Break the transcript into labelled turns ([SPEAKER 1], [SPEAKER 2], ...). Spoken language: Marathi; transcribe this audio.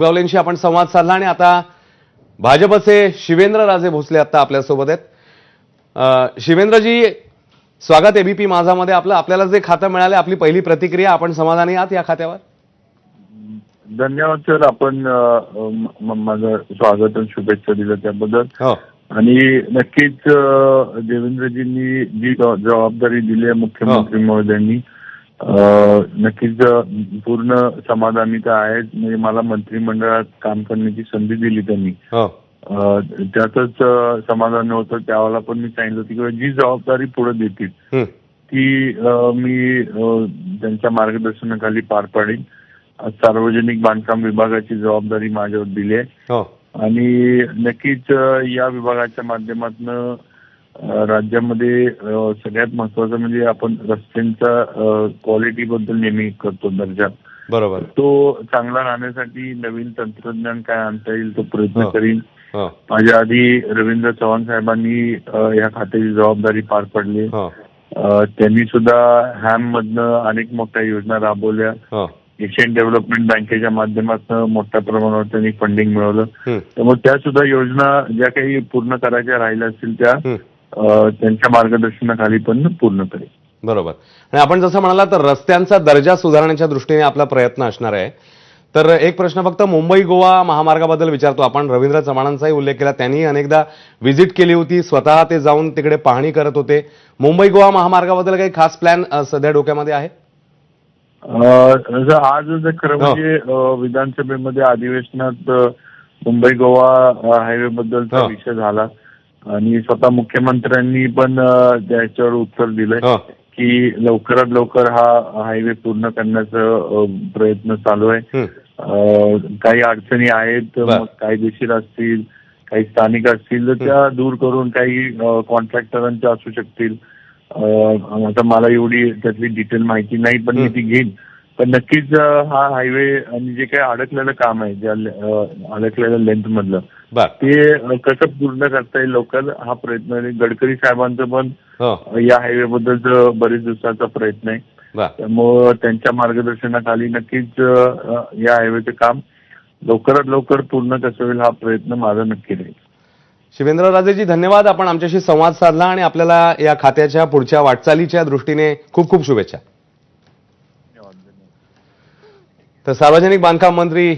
[SPEAKER 1] गावलेंशी आपण संवाद साधला आणि आता भाजपचे शिवेंद्रराजे भोसले आता आपल्या सोबत आहेत। शिवेंद्रजी, स्वागत एबीपी माझामध्ये आपलं। आपल्याला जे खातं मिळाले, आपली पहिली प्रतिक्रिया, आपण समाधानी आहात या खात्यावर?
[SPEAKER 2] धन्यवाद सर, आपण माझं स्वागत आणि शुभेच्छा दिल्या त्याबद्दल।
[SPEAKER 1] हो,
[SPEAKER 2] आणि नक्कीच देवेंद्रजींनी जी जबाबदारी दिली आहे मुख्यमंत्री महोदयांनी, नक्कीच पूर्ण समाधानीता आहे। म्हणजे मला मंत्रिमंडळात काम करण्याची संधी दिली त्यांनी,
[SPEAKER 1] हो,
[SPEAKER 2] त्यातच समाधान होतं। त्यावेळेला पण मी सांगितलं होतं की जी जबाबदारी पुढे देतील ती मी त्यांच्या मार्गदर्शनाखाली पार पाडेन। सार्वजनिक बांधकाम विभागाची जबाबदारी माझ्यावर दिली आहे
[SPEAKER 1] हो,
[SPEAKER 2] आणि नक्कीच या विभागाच्या माध्यमातून राज्यामध्ये सगळ्यात महत्वाचं म्हणजे आपण रस्त्यांचा क्वालिटी बद्दल नेहमी करतो, दर्जा
[SPEAKER 1] बरोबर,
[SPEAKER 2] तो चांगला राहण्यासाठी नवीन तंत्रज्ञान काय आणता येईल तो प्रयत्न करीन।
[SPEAKER 1] हो,
[SPEAKER 2] माझ्या आधी रवींद्र चव्हाण साहेबांनी या खात्याची जबाबदारी पार पडली।
[SPEAKER 1] हो,
[SPEAKER 2] त्यांनी सुद्धा हॅम मधनं अनेक मोठ्या योजना राबवल्या।
[SPEAKER 1] हो,
[SPEAKER 2] एशियन डेव्हलपमेंट बँकेच्या माध्यमातून मोठ्या प्रमाणावर त्यांनी फंडिंग मिळवलं। त्यामुळे त्या सुद्धा योजना ज्या काही पूर्ण करायच्या राहिल्या असतील त्या त्यांच्या मार्गदर्शनाखाली पण पूर्ण करेल।
[SPEAKER 1] बरोबर। आणि आपण जसं म्हणाला तर रस्त्यांचा दर्जा सुधारण्याच्या दृष्टीने आपला प्रयत्न असणार आहे। तर एक प्रश्न फक्त मुंबई गोवा महामार्गाबद्दल विचारतो आपण। रवींद्र चव्हाणांचाही उल्लेख केला, त्यांनी अनेकदा व्हिजिट केली होती, स्वतः ते जाऊन तिकडे पाहणी करत होते। मुंबई गोवा महामार्गाबद्दल काही खास प्लॅन सध्या डोक्यामध्ये आहे?
[SPEAKER 2] आज खरं म्हणजे विधानसभेमध्ये अधिवेशनात मुंबई गोवा हायवे बद्दलचा विषय झाला आणि स्वतः मुख्यमंत्र्यांनी पण त्याच्यावर उत्तर दिलंय की लवकरात लवकर हा हायवे पूर्ण करण्याचा प्रयत्न चालू आहे। काही अडचणी आहेत, मग कायदेशीर असतील, काही स्थानिक असतील तर त्या दूर करून काही कॉन्ट्रॅक्टरांच्या असू शकतील। आता मला एवढी त्यातली डिटेल माहिती नाही, पण मी ती घेईन। पण नक्कीच हा हायवे आणि जे काही अडकलेलं काम आहे, ज्या अडकलेल्या लेंथ मधलं ते कसं पूर्ण करता येईल लवकर, हा प्रयत्न आहे। गडकरी साहेबांचं पण या हायवे बद्दलच बरेच दिवसाचा प्रयत्न आहे। त्यामुळं त्यांच्या मार्गदर्शनाखाली नक्कीच या हायवेचं काम लवकरात लवकर पूर्ण कसं होईल हा प्रयत्न माझा नक्की राहील।
[SPEAKER 1] शिवेंद्रराजेजी, धन्यवाद। आपण आमच्याशी संवाद साधला आणि आपल्याला या खात्याच्या पुढच्या वाटचालीच्या दृष्टीने खूप खूप शुभेच्छा। तर सार्वजनिक बांधकाम मंत्री